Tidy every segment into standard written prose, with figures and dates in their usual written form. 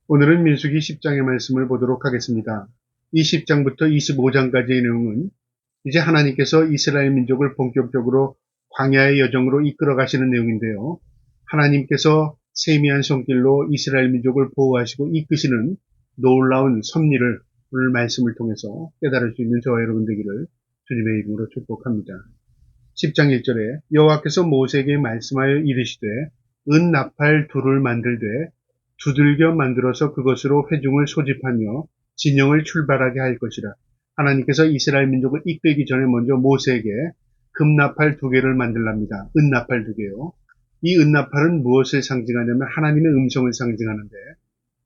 오늘은 민수기 10장의 말씀을 보도록 하겠습니다. 이 10장부터 25장까지의 내용은 이제 하나님께서 이스라엘 민족을 본격적으로 광야의 여정으로 이끌어 가시는 내용인데요. 하나님께서 세미한 손길로 이스라엘 민족을 보호하시고 이끄시는 놀라운 섭리를 오늘 말씀을 통해서 깨달을 수 있는 저와 여러분 되기를 주님의 이름으로 축복합니다. 10장 1절에 여호와께서 모세에게 말씀하여 이르시되 은나팔 둘을 만들되 두들겨 만들어서 그것으로 회중을 소집하며 진영을 출발하게 할 것이라. 하나님께서 이스라엘 민족을 이끌기 전에 먼저 모세에게 금나팔 2개를 만들랍니다. 은나팔 2개요. 이 은나팔은 무엇을 상징하냐면 하나님의 음성을 상징하는데,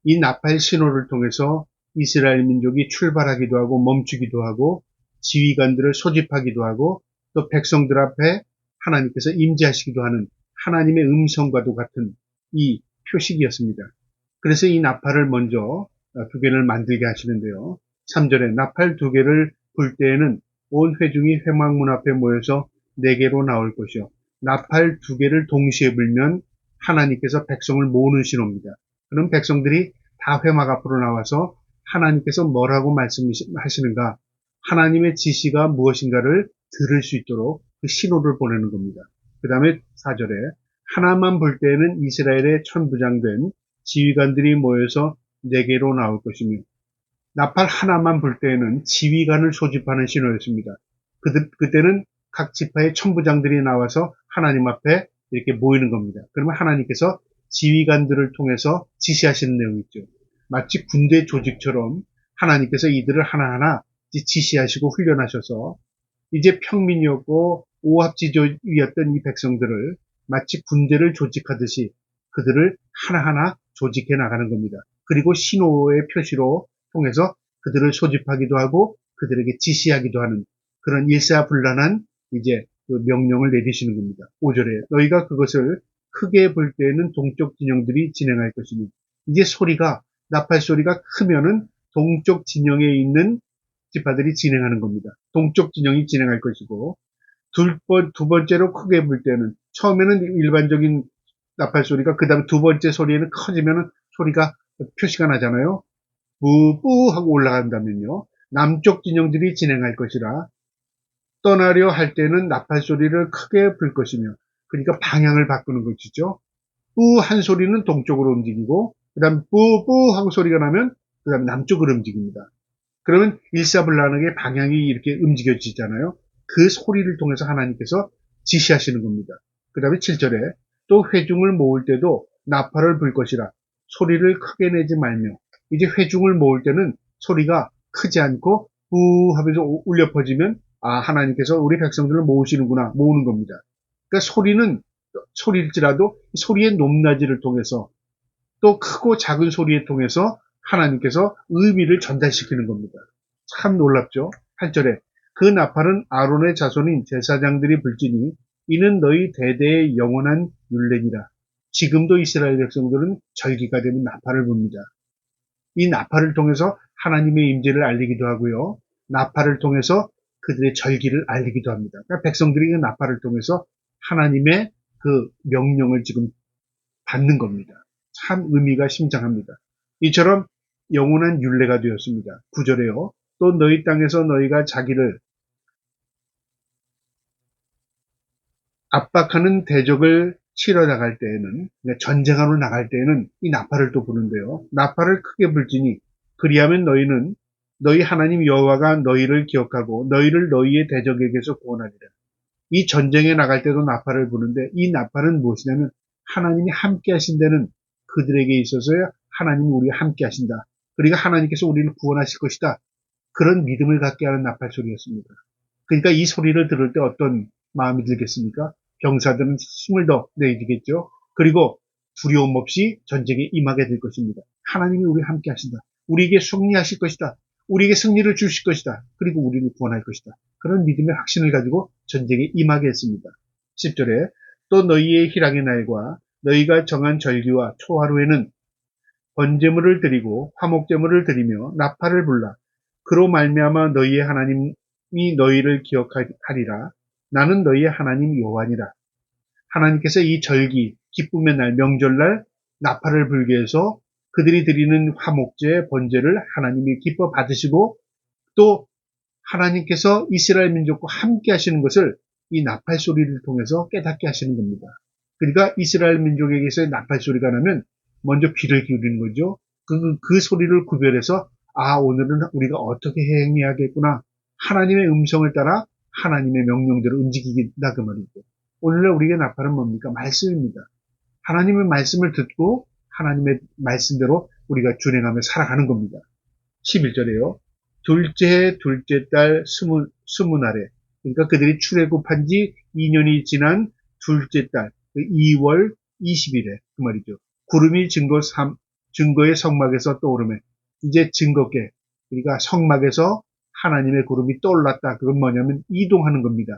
이 나팔 신호를 통해서 이스라엘 민족이 출발하기도 하고 멈추기도 하고 지휘관들을 소집하기도 하고 또 백성들 앞에 하나님께서 임재하시기도 하는 하나님의 음성과도 같은 이 표식이었습니다. 그래서 이 나팔을 먼저 2개를 만들게 하시는데요. 3절에 나팔 2개를 불 때에는 온 회중이 회막문 앞에 모여서 4개로 나올 것이요. 나팔 2개를 동시에 불면 하나님께서 백성을 모으는 신호입니다. 그럼 백성들이 다 회막 앞으로 나와서 하나님께서 뭐라고 말씀하시는가, 하나님의 지시가 무엇인가를 들을 수 있도록 그 신호를 보내는 겁니다. 그 다음에 4절에 하나만 불 때에는 이스라엘의 천부장된 지휘관들이 모여서 4개로 나올 것이며, 나팔 하나만 불 때에는 지휘관을 소집하는 신호였습니다. 그때는 각 지파의 천부장들이 나와서 하나님 앞에 이렇게 모이는 겁니다. 그러면 하나님께서 지휘관들을 통해서 지시하시는 내용이 있죠. 마치 군대 조직처럼 하나님께서 이들을 하나하나 지시하시고 훈련하셔서 이제 평민이었고 오합지졸이었던 이 백성들을 마치 군대를 조직하듯이 그들을 하나하나 조직해 나가는 겁니다. 그리고 신호의 표시로 통해서 그들을 소집하기도 하고 그들에게 지시하기도 하는 그런 일사불란한 이제 그 명령을 내리시는 겁니다. 5절에 너희가 그것을 크게 불 때에는 동쪽 진영들이 진행할 것이니, 이제 소리가, 나팔 소리가 크면은 동쪽 진영에 있는 지파들이 진행하는 겁니다. 동쪽 진영이 진행할 것이고, 두 번째로 크게 불 때는, 처음에는 일반적인 나팔 소리가 그 다음에 2번째 소리에는 커지면은 소리가 표시가 나잖아요. 뿌뿌 하고 올라간다면요, 남쪽 진영들이 진행할 것이라 떠나려 할 때는 나팔 소리를 크게 불 것이며, 그러니까 방향을 바꾸는 것이죠. 뿌 한 소리는 동쪽으로 움직이고 그 다음 뿌뿌 하고 소리가 나면 그 다음에 남쪽으로 움직입니다. 그러면 일사불란하게 방향이 이렇게 움직여지잖아요. 그 소리를 통해서 하나님께서 지시하시는 겁니다. 그 다음에 7절에 또 회중을 모을 때도 나팔을 불 것이라 소리를 크게 내지 말며, 이제 회중을 모을 때는 소리가 크지 않고 우 하면서 울려 퍼지면 하나님께서 우리 백성들을 모으시는구나, 모으는 겁니다. 그러니까 소리는 소리일지라도 소리의 높낮이를 통해서 또 크고 작은 소리에 통해서 하나님께서 의미를 전달시키는 겁니다. 참 놀랍죠? 8절에 그 나팔은 아론의 자손인 제사장들이 불지니 이는 너희 대대의 영원한 율례니라. 지금도 이스라엘 백성들은 절기가 되면 나팔을 붑니다. 이 나팔을 통해서 하나님의 임재를 알리기도 하고요. 나팔을 통해서 그들의 절기를 알리기도 합니다. 그러니까 백성들이 그 나팔을 통해서 하나님의 그 명령을 지금 받는 겁니다. 참 의미가 심장합니다. 이처럼 영원한 율례가 되었습니다. 9절에요. 또 너희 땅에서 너희가 자기를 압박하는 대적을 치러 나갈 때에는, 전쟁하러 나갈 때에는 이 나팔을 또 부는데요. 나팔을 크게 불지니 그리하면 너희는 너희 하나님 여호와가 너희를 기억하고 너희를 너희의 대적에게서 구원하리라. 이 전쟁에 나갈 때도 나팔을 부는데, 이 나팔은 무엇이냐면 하나님이 함께 하신다는, 그들에게 있어서야 하나님이 우리와 함께 하신다, 그러니까 하나님께서 우리를 구원하실 것이다, 그런 믿음을 갖게 하는 나팔 소리였습니다. 그러니까 이 소리를 들을 때 어떤 마음이 들겠습니까? 병사들은 힘을 더 내주겠죠. 그리고 두려움 없이 전쟁에 임하게 될 것입니다. 하나님이 우리와 함께 하신다, 우리에게 승리하실 것이다, 우리에게 승리를 주실 것이다, 그리고 우리를 구원할 것이다, 그런 믿음의 확신을 가지고 전쟁에 임하게 했습니다. 10절에 또 너희의 희락의 날과 너희가 정한 절기와 초하루에는 번제물을 드리고 화목제물을 드리며 나팔을 불라. 그로 말미암아 너희의 하나님이 너희를 기억하리라. 나는 너희의 하나님 여호와니라. 하나님께서 이 절기, 기쁨의 날, 명절날 나팔을 불게 해서 그들이 드리는 화목제, 번제를 하나님이 기뻐 받으시고 또 하나님께서 이스라엘 민족과 함께 하시는 것을 이 나팔 소리를 통해서 깨닫게 하시는 겁니다. 그러니까 이스라엘 민족에게서 나팔 소리가 나면 먼저 귀를 기울이는 거죠. 그 소리를 구별해서 오늘은 우리가 어떻게 행해야겠구나. 하나님의 음성을 따라 하나님의 명령대로 움직이긴다 그 말이죠. 오늘날 우리에게 나팔은 뭡니까? 말씀입니다. 하나님의 말씀을 듣고 하나님의 말씀대로 우리가 준행하며 살아가는 겁니다. 11절에요. 둘째 해 둘째 달 스무 날에 그러니까 그들이 출애굽한 지 2년이 지난 둘째 달 2월 20일에 그 말이죠. 구름이 증거의 성막에서 떠오르며 이제 증거께 그러니까 성막에서 하나님의 구름이 떠올랐다. 그건 뭐냐면 이동하는 겁니다.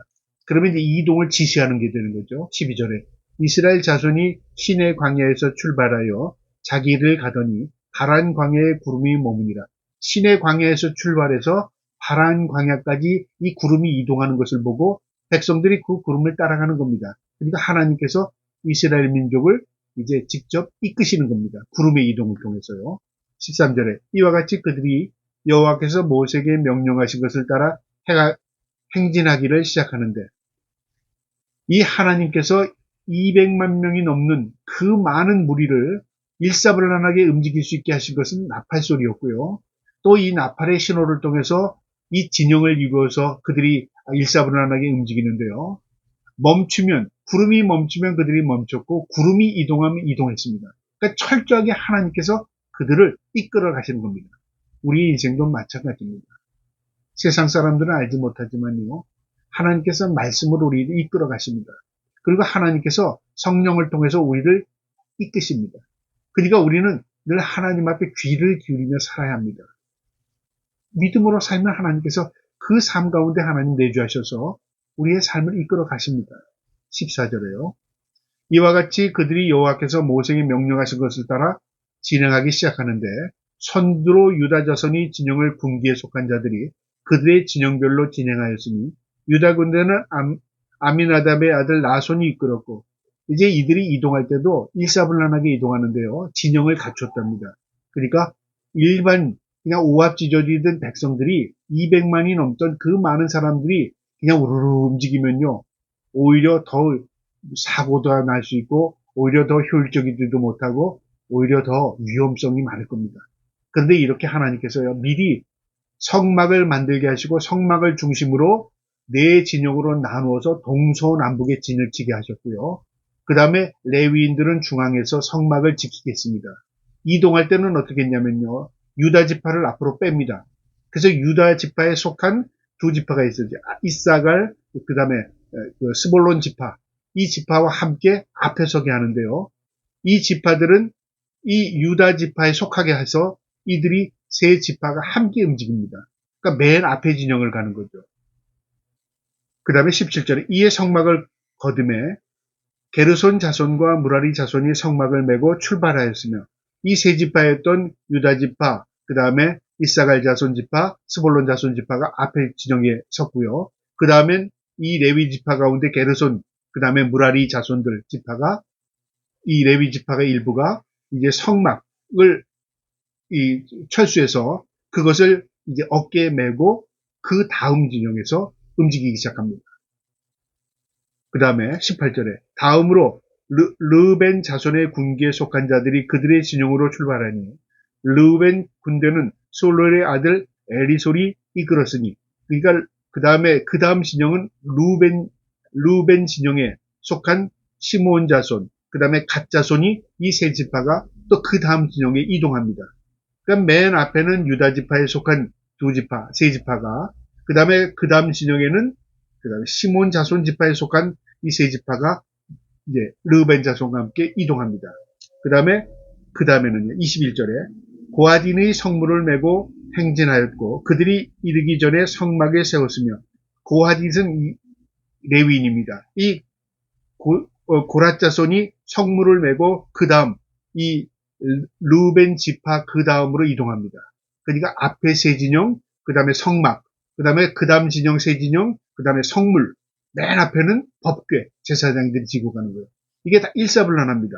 그러면 이제 이동을 지시하는 게 되는 거죠. 12절에 이스라엘 자손이 시내 광야에서 출발하여 자기를 가더니 바란 광야에 구름이 머무니라. 시내 광야에서 출발해서 바란 광야까지 이 구름이 이동하는 것을 보고 백성들이 그 구름을 따라가는 겁니다. 그러니까 하나님께서 이스라엘 민족을 이제 직접 이끄시는 겁니다. 구름의 이동을 통해서요. 13절에 이와 같이 그들이 여호와께서 모세에게 명령하신 것을 따라 행진하기를 시작하는데 이 하나님께서 200만 명이 넘는 그 많은 무리를 일사불란하게 움직일 수 있게 하신 것은 나팔 소리였고요. 또 이 나팔의 신호를 통해서 이 진영을 이루어서 그들이 일사불란하게 움직이는데요. 구름이 멈추면 그들이 멈췄고 구름이 이동하면 이동했습니다. 그러니까 철저하게 하나님께서 그들을 이끌어 가시는 겁니다. 우리 인생도 마찬가지입니다. 세상 사람들은 알지 못하지만요. 하나님께서 말씀으로 우리를 이끌어 가십니다. 그리고 하나님께서 성령을 통해서 우리를 이끄십니다. 그러니까 우리는 늘 하나님 앞에 귀를 기울이며 살아야 합니다. 믿음으로 살면 하나님께서 그 삶 가운데 하나님 내주하셔서 우리의 삶을 이끌어 가십니다. 14절에요. 이와 같이 그들이 여호와께서 모세에게 명령하신 것을 따라 진행하기 시작하는데 선두로 유다 자손이 진영을 군기에 속한 자들이 그들의 진영별로 진행하였으니 유다 군대는 아미나답의 아들 나손이 이끌었고 이제 이들이 이동할 때도 일사불란하게 이동하는데요. 진영을 갖췄답니다. 그러니까 일반 그냥 오합지졸이던 백성들이 200만이 넘던 그 많은 사람들이 그냥 우르르 움직이면요. 오히려 더 사고도 날 수 있고 오히려 더 효율적이지도 못하고 오히려 더 위험성이 많을 겁니다. 그런데 이렇게 하나님께서요. 미리 성막을 만들게 하시고 성막을 중심으로 네 진영으로 나누어서 동서남북의 진을 치게 하셨고요. 그 다음에 레위인들은 중앙에서 성막을 지키겠습니다. 이동할 때는 어떻게 했냐면요. 유다 지파를 앞으로 뺍니다. 그래서 유다 지파에 속한 두 지파가 있어요. 이사갈, 그 다음에 스볼론 지파. 이 지파와 함께 앞에 서게 하는데요. 이 지파들은 이 유다 지파에 속하게 해서 이들이 세 지파가 함께 움직입니다. 그러니까 맨 앞에 진영을 가는 거죠. 그 다음에 17절에 이에 성막을 거듭해 게르손 자손과 무라리 자손이 성막을 메고 출발하였으며 이 세 지파였던 유다 지파, 그 다음에 이사갈 자손 지파, 스볼론 자손 지파가 앞에 진영에 섰고요. 그 다음엔 이 레위 지파 가운데 게르손, 그 다음에 무라리 자손들 지파가 이 레위 지파의 일부가 이제 성막을 철수해서 그것을 이제 어깨에 메고 그 다음 진영에서 움직이기 시작합니다. 그 다음에 18절에 다음으로 르벤 자손의 군기에 속한 자들이 그들의 진영으로 출발하니 르벤 군대는 솔로의 아들 에리솔이 이끌었으니 그러니까 그 다음 진영은 루벤 진영에 속한 시므온 자손 그 다음에 갓 자손이 이 세 지파가 또 그 다음 진영에 이동합니다. 그러니까 맨 앞에는 유다 지파에 속한 두 지파, 세 지파가 그 다음 진영에는 그 다음에 시몬 자손 지파에 속한 이 세 지파가 이제 르벤 자손과 함께 이동합니다. 그 다음에는요 21절에 고아딘의 성물을 메고 행진하였고 그들이 이르기 전에 성막에 세웠으며 고아딘은 레위인입니다. 이 고랏 자손이 성물을 메고 그 다음 이 르벤 지파 그 다음으로 이동합니다. 그러니까 앞에 세 진영, 그 다음에 성막, 그 다음 진영 세 진영, 그 다음에 성물, 맨 앞에는 법궤, 제사장들이 지고 가는 거예요. 이게 다 일사불란합니다.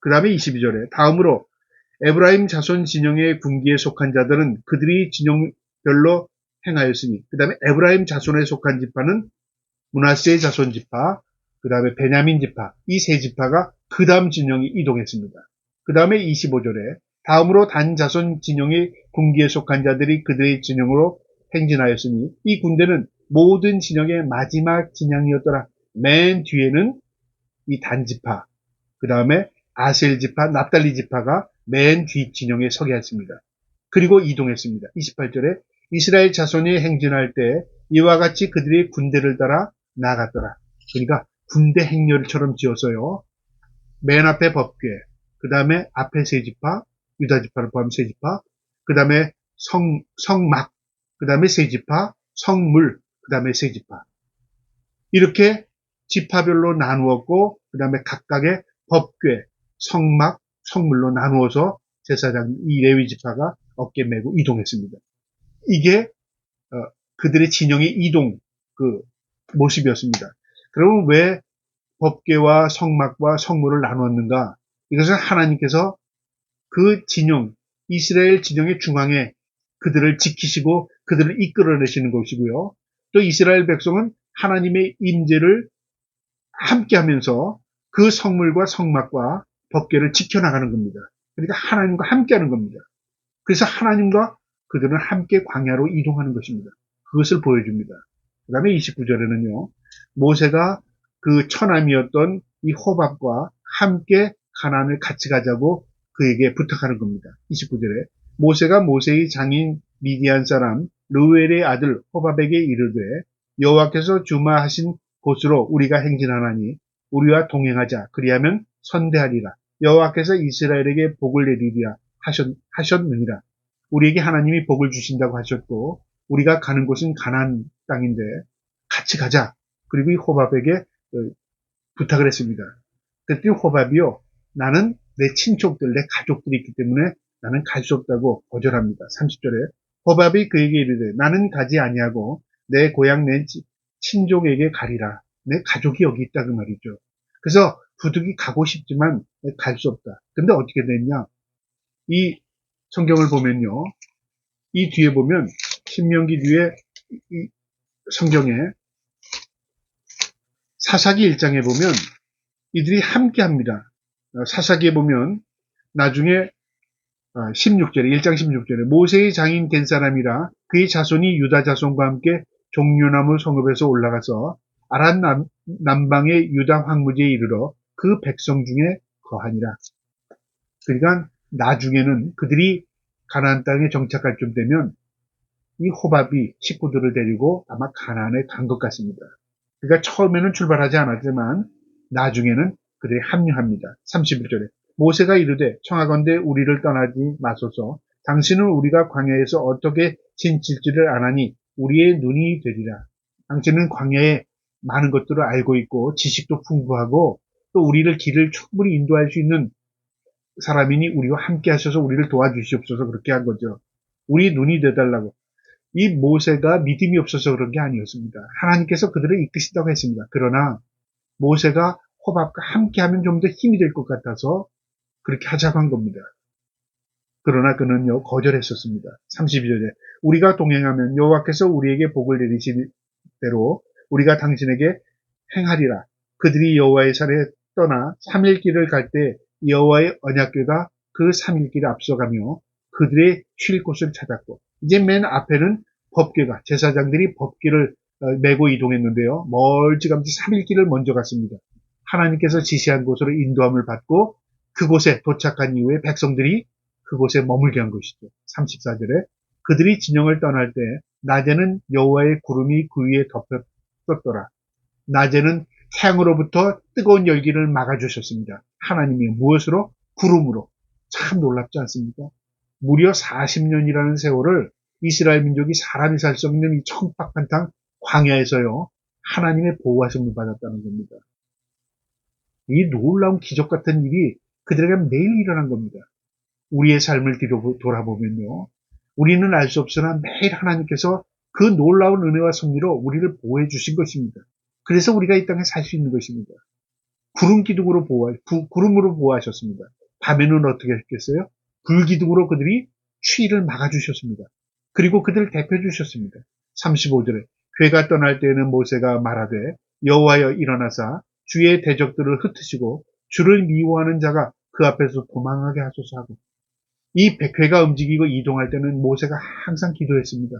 그 다음에 22절에 다음으로 에브라임 자손 진영의 군기에 속한 자들은 그들이 진영별로 행하였으니, 그 다음에 에브라임 자손에 속한 지파는 므낫세의 자손 지파, 그 다음에 베냐민 지파, 이 세 지파가 그 다음 진영이 이동했습니다. 그 다음에 25절에 다음으로 단 자손 진영의 군기에 속한 자들이 그들의 진영으로 행진하였으니 이 군대는 모든 진영의 마지막 진영이었더라. 맨 뒤에는 이 단 지파, 그 다음에 아셀 지파, 납달리 지파가 맨 뒤 진영에 서게 했습니다. 그리고 이동했습니다. 28절에 이스라엘 자손이 행진할 때 이와 같이 그들의 군대를 따라 나갔더라. 그러니까 군대 행렬처럼 지어서요. 맨 앞에 법궤, 그 다음에 앞에 세 지파, 유다 지파를 포함 세 지파, 그 다음에 성막, 그 다음에 세 지파, 성물, 그 다음에 세 지파. 이렇게 지파별로 나누었고, 그 다음에 각각의 법궤, 성막, 성물로 나누어서 제사장 이 레위 지파가 어깨 메고 이동했습니다. 이게 그들의 진영의 이동 그 모습이었습니다. 그러면 왜 법궤와 성막과 성물을 나누었는가? 이것은 하나님께서 그 진영, 이스라엘 진영의 중앙에 그들을 지키시고 그들을 이끌어내시는 것이고요. 또 이스라엘 백성은 하나님의 임재를 함께하면서 그 성물과 성막과 법궤를 지켜나가는 겁니다. 그러니까 하나님과 함께하는 겁니다. 그래서 하나님과 그들은 함께 광야로 이동하는 것입니다. 그것을 보여줍니다. 그 다음에 29절에는요. 모세가 그 처남이었던 이 호밥과 함께 가나안을 같이 가자고 그에게 부탁하는 겁니다. 29절에 모세가 모세의 장인 미디안 사람 르웰의 아들 호밥에게 이르되 여호와께서 주마하신 곳으로 우리가 행진하나니 우리와 동행하자. 그리하면 선대하리라. 여호와께서 이스라엘에게 복을 내리리라 하셨느니라. 우리에게 하나님이 복을 주신다고 하셨고 우리가 가는 곳은 가나안 땅인데 같이 가자. 그리고 이 호밥에게 부탁을 했습니다. 그랬더니 호밥이요. 나는 내 친족들, 내 가족들이 있기 때문에 나는 갈 수 없다고 거절합니다. 30절에 호밥이 그에게 이르되 나는 가지 아니하고 내 고향 내 친족에게 가리라. 내 가족이 여기 있다 그 말이죠. 그래서 부득이 가고 싶지만 갈 수 없다. 근데 어떻게 됐냐? 이 성경을 보면요. 이 뒤에 보면 신명기 뒤에 이 성경에 사사기 1장에 보면 이들이 함께 합니다. 사사기에 보면 나중에 16절에 1장 16절에 모세의 장인 된 사람이라 그의 자손이 유다 자손과 함께 종려나무 성읍에서 올라가서 아란 남방의 유다 황무지에 이르러 그 백성 중에 거하니라. 그러니까 나중에는 그들이 가나안 땅에 정착할 쯤 되면 이 호밥이 식구들을 데리고 아마 가나안에 간 것 같습니다. 그러니까 처음에는 출발하지 않았지만 나중에는 그들이 합류합니다. 31절에 모세가 이르되 청하건대 우리를 떠나지 마소서. 당신은 우리가 광야에서 어떻게 지칠지를 아나니 우리의 눈이 되리라. 당신은 광야에 많은 것들을 알고 있고 지식도 풍부하고 또 우리를 길을 충분히 인도할 수 있는 사람이니 우리와 함께 하셔서 우리를 도와주시옵소서. 그렇게 한 거죠. 우리 눈이 되달라고. 이 모세가 믿음이 없어서 그런 게 아니었습니다. 하나님께서 그들을 이끄신다고 했습니다. 그러나 모세가 호밥과 함께하면 좀 더 힘이 될 것 같아서 그렇게 하자고 한 겁니다. 그러나 그는요 거절했었습니다. 32절에 우리가 동행하면 여호와께서 우리에게 복을 내리실 대로 우리가 당신에게 행하리라. 그들이 여호와의 산에 떠나 3일 길을 갈 때 여호와의 언약궤가 그 3일 길을 앞서가며 그들의 쉴 곳을 찾았고 이제 맨 앞에는 법궤가 제사장들이 법궤를 메고 이동했는데요. 멀찌감치 3일 길을 먼저 갔습니다. 하나님께서 지시한 곳으로 인도함을 받고 그곳에 도착한 이후에 백성들이 그곳에 머물게 한 것이죠. 34절에 그들이 진영을 떠날 때 낮에는 여호와의 구름이 그 위에 덮였더라. 낮에는 태양으로부터 뜨거운 열기를 막아주셨습니다. 하나님이 무엇으로? 구름으로. 참 놀랍지 않습니까? 무려 40년이라는 세월을 이스라엘 민족이 사람이 살 수 없는 이 청박한 땅 광야에서요. 하나님의 보호하심을 받았다는 겁니다. 이 놀라운 기적 같은 일이 그들에게 매일 일어난 겁니다. 우리의 삶을 뒤로 돌아보면요. 우리는 알 수 없으나 매일 하나님께서 그 놀라운 은혜와 섭리로 우리를 보호해 주신 것입니다. 그래서 우리가 이 땅에 살 수 있는 것입니다. 구름으로 보호하셨습니다. 밤에는 어떻게 했겠어요? 불기둥으로 그들이 추위를 막아주셨습니다. 그리고 그들을 대표주셨습니다. 35절에 괴가 떠날 때에는 모세가 말하되 여호와여 일어나사 주의 대적들을 흩으시고 주를 미워하는 자가 그 앞에서 도망하게 하소서 하고, 이 괴가 움직이고 이동할 때는 모세가 항상 기도했습니다.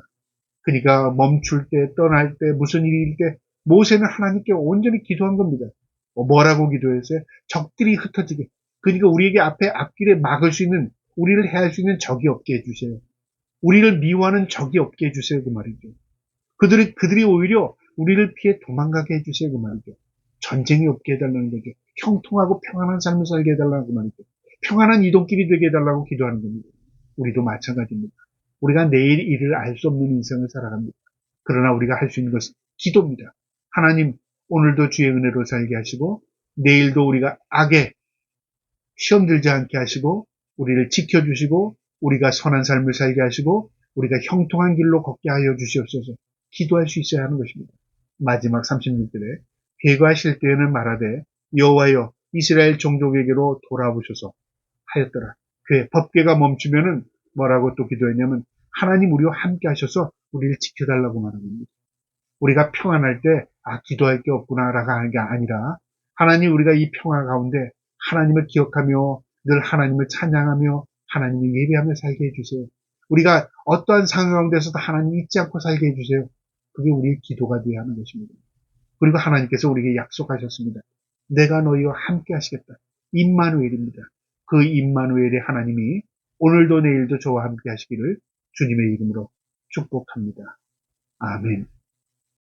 그러니까 멈출 때, 떠날 때, 무슨 일일 때 모세는 하나님께 온전히 기도한 겁니다. 뭐라고 기도했어요? 적들이 흩어지게. 그러니까 우리에게 앞에 앞길에 막을 수 있는, 우리를 해할 수 있는 적이 없게 해주세요. 우리를 미워하는 적이 없게 해주세요. 그 말이죠. 그들이 오히려 우리를 피해 도망가게 해주세요. 그 말이죠. 전쟁이 없게 해달라는 거죠. 형통하고 평안한 삶을 살게 해달라는 그 말이죠. 평안한 이동길이 되게 해달라고 기도하는 겁니다. 우리도 마찬가지입니다. 우리가 내일 일을 알 수 없는 인생을 살아갑니다. 그러나 우리가 할 수 있는 것은 기도입니다. 하나님, 오늘도 주의 은혜로 살게 하시고 내일도 우리가 악에 시험 들지 않게 하시고 우리를 지켜주시고 우리가 선한 삶을 살게 하시고 우리가 형통한 길로 걷게 하여 주시옵소서. 기도할 수 있어야 하는 것입니다. 마지막 36절에 회개하실 때에는 말하되 여호와여 이스라엘 종족에게로 돌아오셔서 하였더라. 법궤가 멈추면은 뭐라고 또 기도했냐면 하나님 우리와 함께 하셔서 우리를 지켜달라고 말하는 겁니다. 우리가 평안할 때 기도할 게 없구나라고 하는 게 아니라 하나님 우리가 이 평화 가운데 하나님을 기억하며 늘 하나님을 찬양하며 하나님을 예배하며 살게 해주세요. 우리가 어떠한 상황 가운데서도 하나님 잊지 않고 살게 해주세요. 그게 우리의 기도가 되어야 하는 것입니다. 그리고 하나님께서 우리에게 약속하셨습니다. 내가 너희와 함께 하시겠다. 임마누엘입니다. 그 임마누엘의 하나님이 오늘도 내일도 저와 함께 하시기를 주님의 이름으로 축복합니다. 아멘.